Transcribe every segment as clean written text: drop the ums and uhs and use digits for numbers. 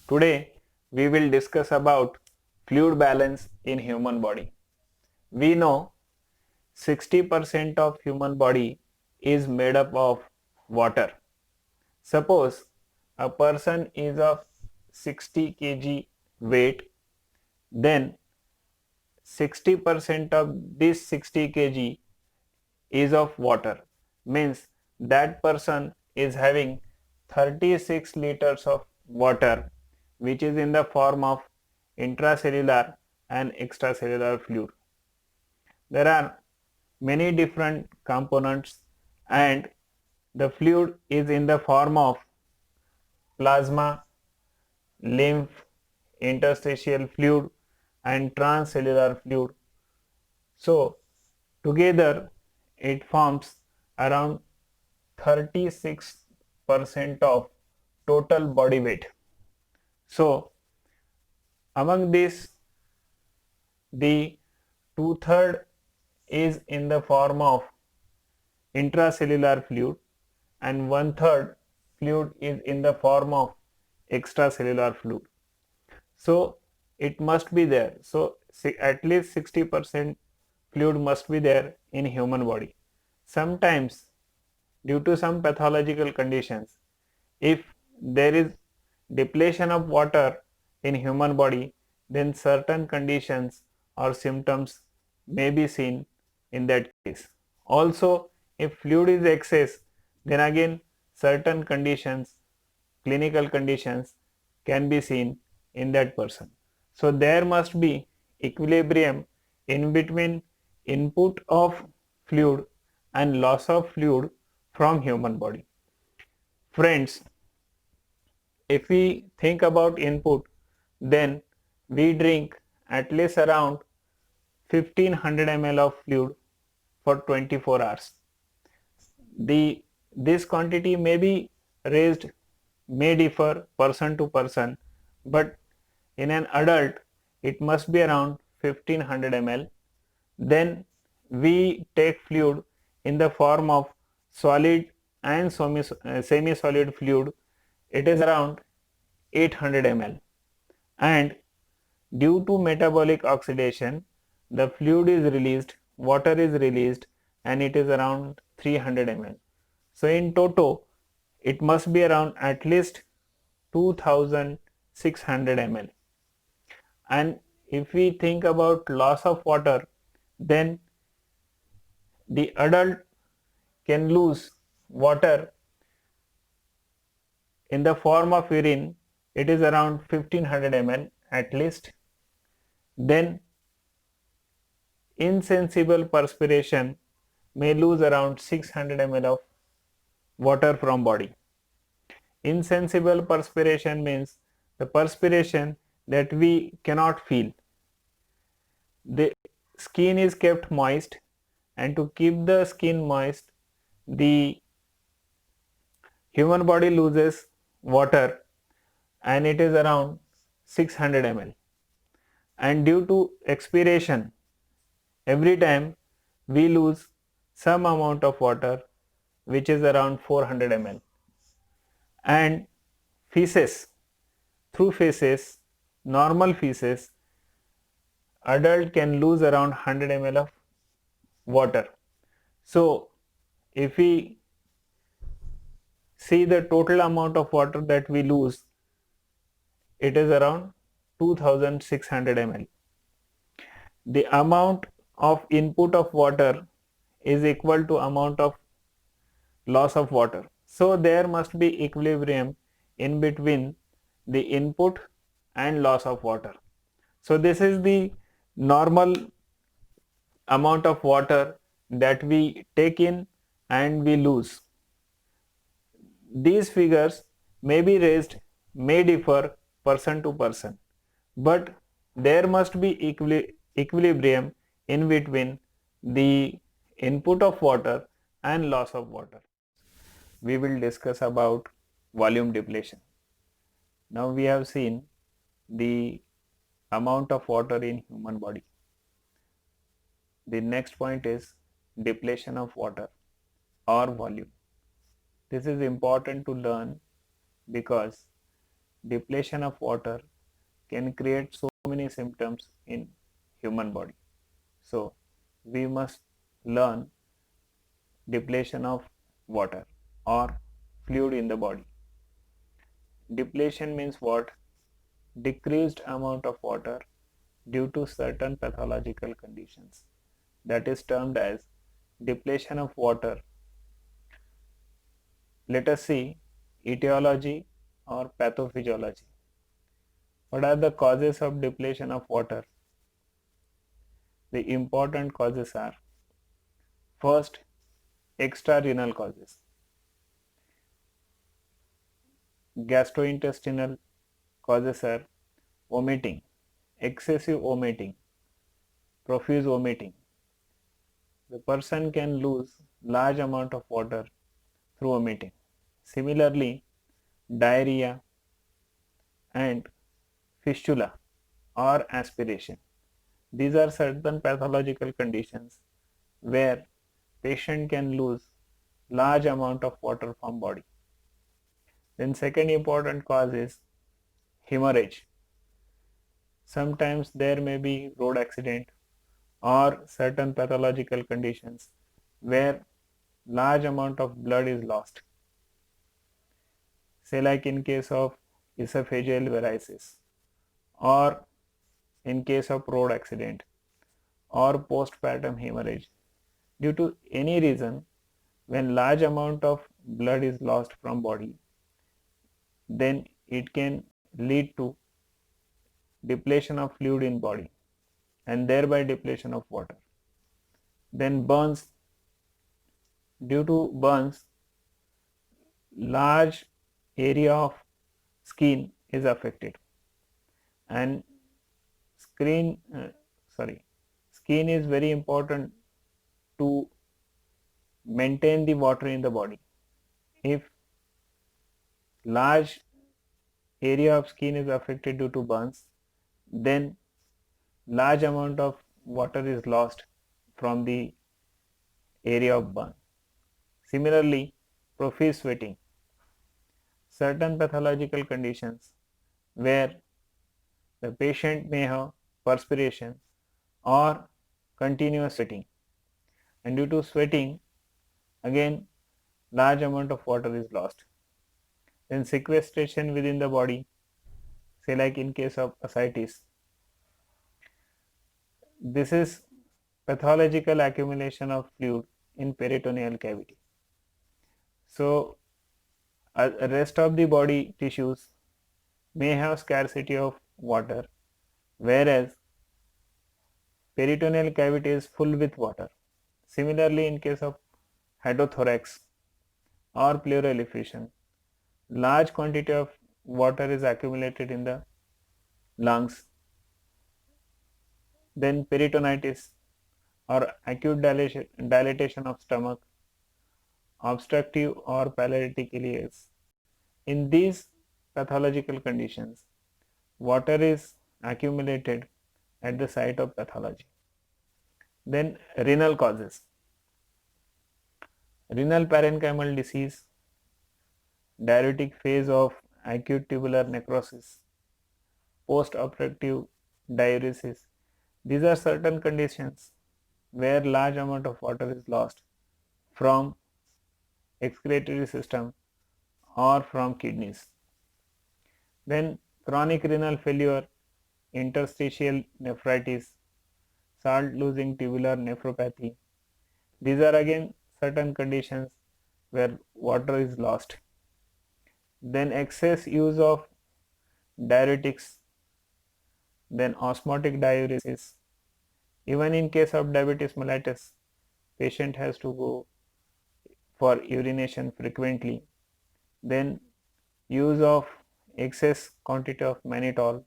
Today we will discuss about fluid balance in human body. We know 60% of human body is made up of water. Suppose a person is of 60 kg weight, then 60% of this 60 kg is of water. Means that person is having 36 liters of water, which is in the form of intracellular and extracellular fluid. There are many different components, and the fluid is in the form of plasma, lymph, interstitial fluid and transcellular fluid. So together it forms around 36% of total body weight. So among this, the two-third is in the form of intracellular fluid and one-third fluid is in the form of extracellular fluid. So it must be there. So at least 60% fluid must be there in human body. Sometimes due to some pathological conditions, if there is depletion of water in human body, then certain conditions or symptoms may be seen in that case. Also, if fluid is excess, then again certain conditions, clinical conditions can be seen in that person. So there must be equilibrium in between input of fluid and loss of fluid from human body. Friends, if we think about input, then we drink at least around 1500 ml of fluid for 24 hours. This quantity may be raised, may differ person to person, but in an adult it must be around 1500 ml. Then we take fluid in the form of solid and semi-solid fluid. It is around 800 ml, and due to metabolic oxidation the fluid is released, water is released, and it is around 300 ml. So in total it must be around at least 2600 ml. And if we think about loss of water, then the adult can lose water in the form of urine. It is around 1500 ml at least. Then insensible perspiration may lose around 600 ml of water from body. Insensible perspiration means the perspiration that we cannot feel. The skin is kept moist, and to keep the skin moist, the human body loses water, and it is around 600 ml. And due to expiration, every time we lose some amount of water, which is around 400 ml. And feces, through feces, normal feces, adult can lose around 100 ml of water. So if we see the total amount of water that we lose, it is around 2600 ml. The amount of input of water is equal to amount of loss of water. So there must be equilibrium in between the input and loss of water. So this is the normal amount of water that we take in and we lose. These figures may be raised, may differ person to person, but there must be equilibrium in between the input of water and loss of water. We will discuss about volume depletion. Now we have seen the amount of water in human body. The next point is depletion of water or volume. This is important to learn because depletion of water can create so many symptoms in human body. So we must learn depletion of water or fluid in the body. Depletion means what? Decreased amount of water due to certain pathological conditions. That is termed as depletion of water. Let us see etiology or pathophysiology. What are the causes of depletion of water? The important causes are: first, extrarenal causes. Gastrointestinal causes are vomiting, excessive vomiting, profuse vomiting. The person can lose large amount of water through vomiting. Similarly, diarrhea and fistula or aspiration. These are certain pathological conditions where patient can lose large amount of water from body. Then second important cause is hemorrhage. Sometimes there may be road accident or certain pathological conditions where large amount of blood is lost. Say like in case of esophageal varices or in case of road accident or postpartum hemorrhage. Due to any reason, when large amount of blood is lost from body, then it can lead to depletion of fluid in body and thereby depletion of water. Then burns. Due to burns, large area of skin is affected, and skin is very important to maintain the water in the body. If large area of skin is affected due to burns, then large amount of water is lost from the area of burn. Similarly, profuse sweating. Certain pathological conditions where the patient may have perspiration or continuous sweating, and due to sweating again large amount of water is lost. Then sequestration within the body, say like in case of ascites. This is pathological accumulation of fluid in peritoneal cavity. So rest of the body tissues may have scarcity of water, whereas peritoneal cavity is full with water. Similarly, in case of hydrothorax or pleural effusion, large quantity of water is accumulated in the lungs. Then peritonitis or acute dilatation of stomach, obstructive or paralytic ileus. In these pathological conditions, water is accumulated at the site of pathology. Then renal causes. Renal parenchymal disease, diuretic phase of acute tubular necrosis, post-operative diuresis. These are certain conditions where large amount of water is lost from excretory system or from kidneys. Then chronic renal failure, interstitial nephritis, salt losing tubular nephropathy. These are again certain conditions where water is lost. Then excess use of diuretics, then osmotic diuresis. Even in case of diabetes mellitus, patient has to go for urination frequently. Then use of excess quantity of mannitol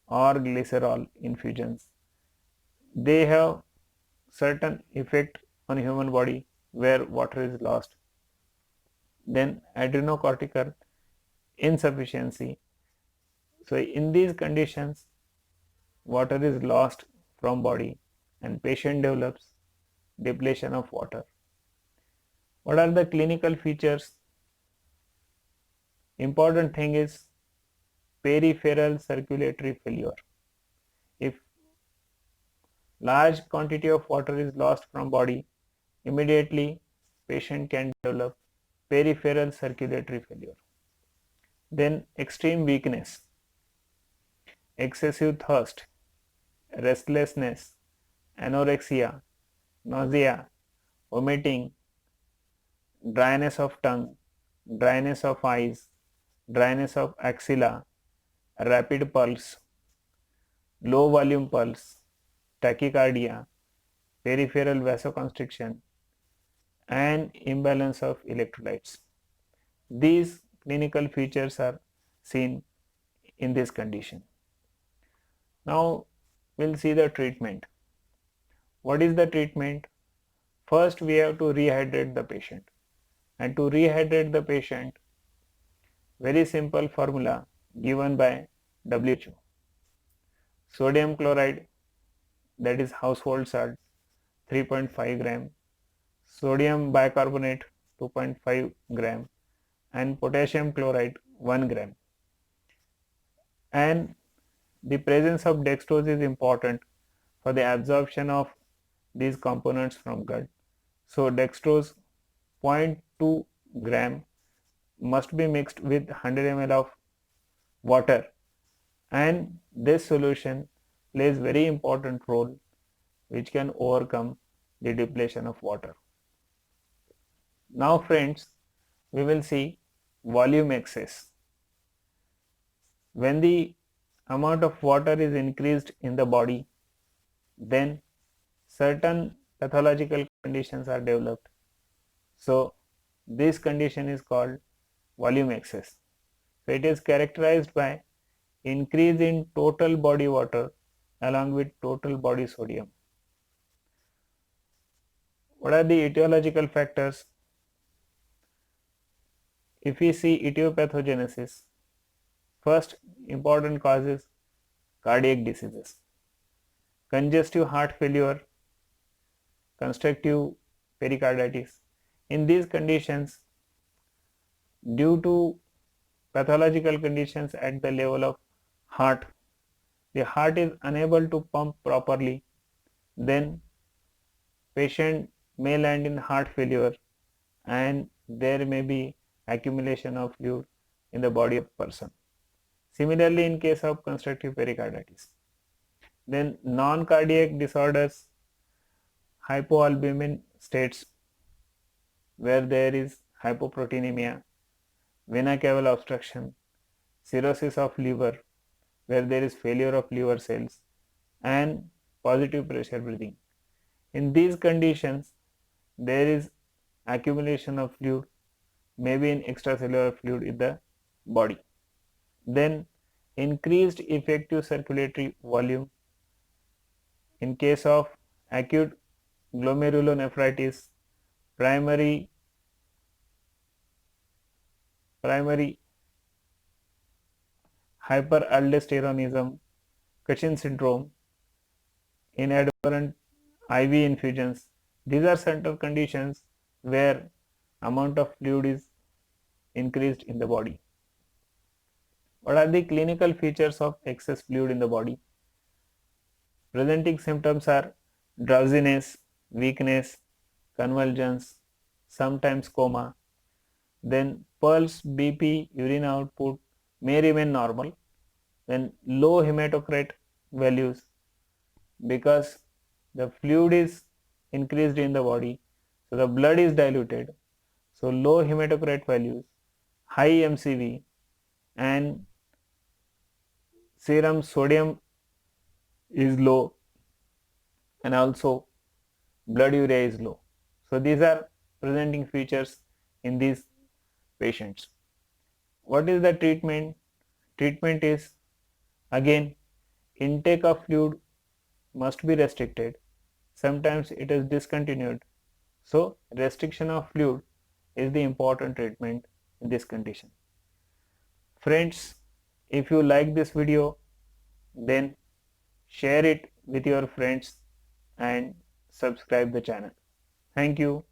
or glycerol infusions. They have certain effect on human body where water is lost. Then adrenocortical insufficiency. So in these conditions, water is lost from body and patient develops depletion of water. What are the clinical features? Important thing is peripheral circulatory failure. If large quantity of water is lost from body, immediately patient can develop peripheral circulatory failure. Then extreme weakness, excessive thirst, restlessness, anorexia, nausea, vomiting, dryness of tongue, dryness of eyes, dryness of axilla, rapid pulse, low volume pulse, tachycardia, peripheral vasoconstriction, and imbalance of electrolytes. These clinical features are seen in this condition. Now we'll see the treatment. What is the treatment? First, we have to rehydrate the patient. And to rehydrate the patient, very simple formula given by WHO. Sodium chloride, that is household salt, 3.5 gram, sodium bicarbonate 2.5 gram, and potassium chloride 1 gram. And the presence of dextrose is important for the absorption of these components from gut. So dextrose 0.2 gram must be mixed with 100 ml of water, and this solution plays very important role which can overcome the depletion of water. Now friends, we will see volume excess. When the amount of water is increased in the body, then certain pathological conditions are developed. So this condition is called volume excess. So it is characterized by increase in total body water along with total body sodium. What are the etiological factors? If we see etiopathogenesis, first important cause is cardiac diseases, congestive heart failure, constructive pericarditis. In these conditions, due to pathological conditions at the level of heart, the heart is unable to pump properly, then patient may land in heart failure and there may be accumulation of fluid in the body of person. Similarly, in case of constructive pericarditis. Then non-cardiac disorders, hypoalbumin states where there is hypoproteinemia, vena cava obstruction, cirrhosis of liver where there is failure of liver cells, and positive pressure breathing. In these conditions, there is accumulation of fluid, maybe in extracellular fluid in the body. Then increased effective circulatory volume. In case of acute glomerulonephritis, primary hyperaldosteronism, Cushing syndrome, inadvertent IV infusions. These are certain conditions where amount of fluid is increased in the body. What are the clinical features of excess fluid in the body? Presenting symptoms are drowsiness, weakness, convulsions, sometimes coma. Then pulse, BP, urine output may remain normal. Then low hematocrit values, because the fluid is increased in the body, so the blood is diluted. So low hematocrit values, high MCV, and serum sodium is low, and also blood urea is low. So these are presenting features in these patients. What is the treatment? Treatment is again intake of fluid must be restricted. Sometimes it is discontinued. So restriction of fluid is the important treatment in this condition. Friends, if you like this video, then share it with your friends and subscribe the channel. Thank you.